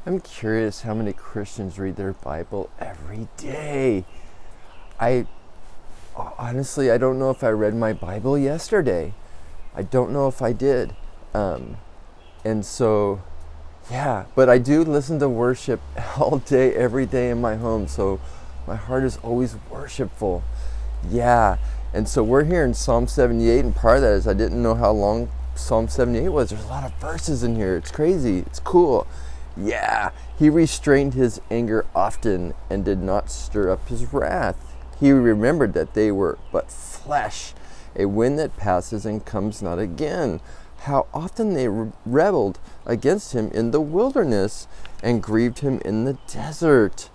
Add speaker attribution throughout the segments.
Speaker 1: I'm curious how many Christians read their Bible every day. I honestly, I don't know if I read my Bible yesterday. I don't know if I did. Um, and so, yeah, but I do listen to worship all day, every day in my home. So my heart is always worshipful. Yeah. And so we're here in Psalm 78, and part of that is I didn't know how long Psalm 78 was. There's a lot of verses in here. It's crazy. It's cool. Yeah. He restrained his anger often and did not stir up his wrath. He remembered that they were but flesh, a wind that passes and comes not again. How often they rebelled against him in the wilderness and grieved him in the desert.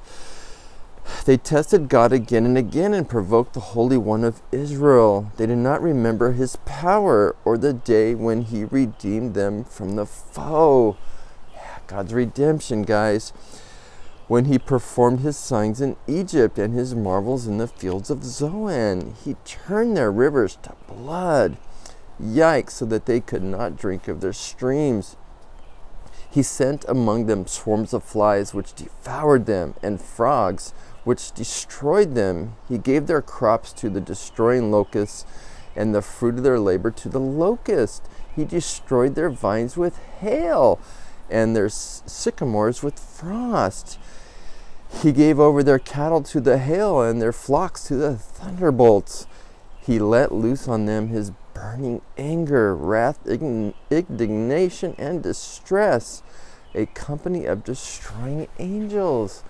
Speaker 1: They tested God again and again and provoked the Holy One of Israel. They did not remember his power or the day when he redeemed them from the foe. Yeah, God's redemption, guys. When he performed his signs in Egypt and his marvels in the fields of Zoan, he turned their rivers to blood. Yikes, so that they could not drink of their streams. He sent among them swarms of flies which devoured them, and frogs which destroyed them. He gave their crops to the destroying locusts, and the fruit of their labor to the locust. He destroyed their vines with hail, and their sycamores with frost. He gave over their cattle to the hail, and their flocks to the thunderbolts. He let loose on them his burning anger, wrath, indignation, and distress, a company of destroying angels.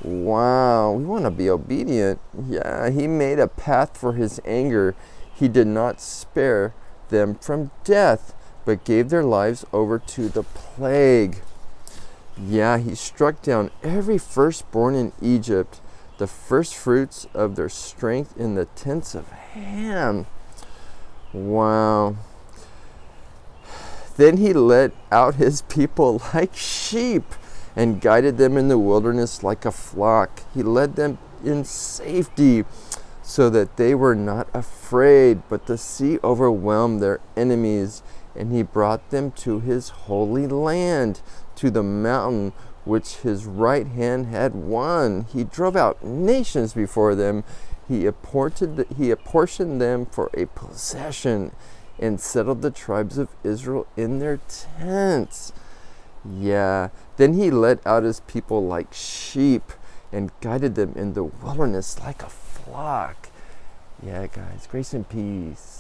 Speaker 1: Wow, we want to be obedient. Yeah, he made a path for his anger. He did not spare them from death, but gave their lives over to the plague. Yeah, he struck down every firstborn in Egypt, the first fruits of their strength in the tents of Ham. Wow. Then he led out his people like sheep and guided them in the wilderness like a flock. He led them in safety so that they were not afraid, but the sea overwhelmed their enemies, and he brought them to his holy land, to the mountain which his right hand had won. He drove out nations before them. He apportioned them for a possession and settled the tribes of Israel in their tents. Yeah. Then he led out his people like sheep and guided them in the wilderness like a flock. Yeah, guys. Grace and peace.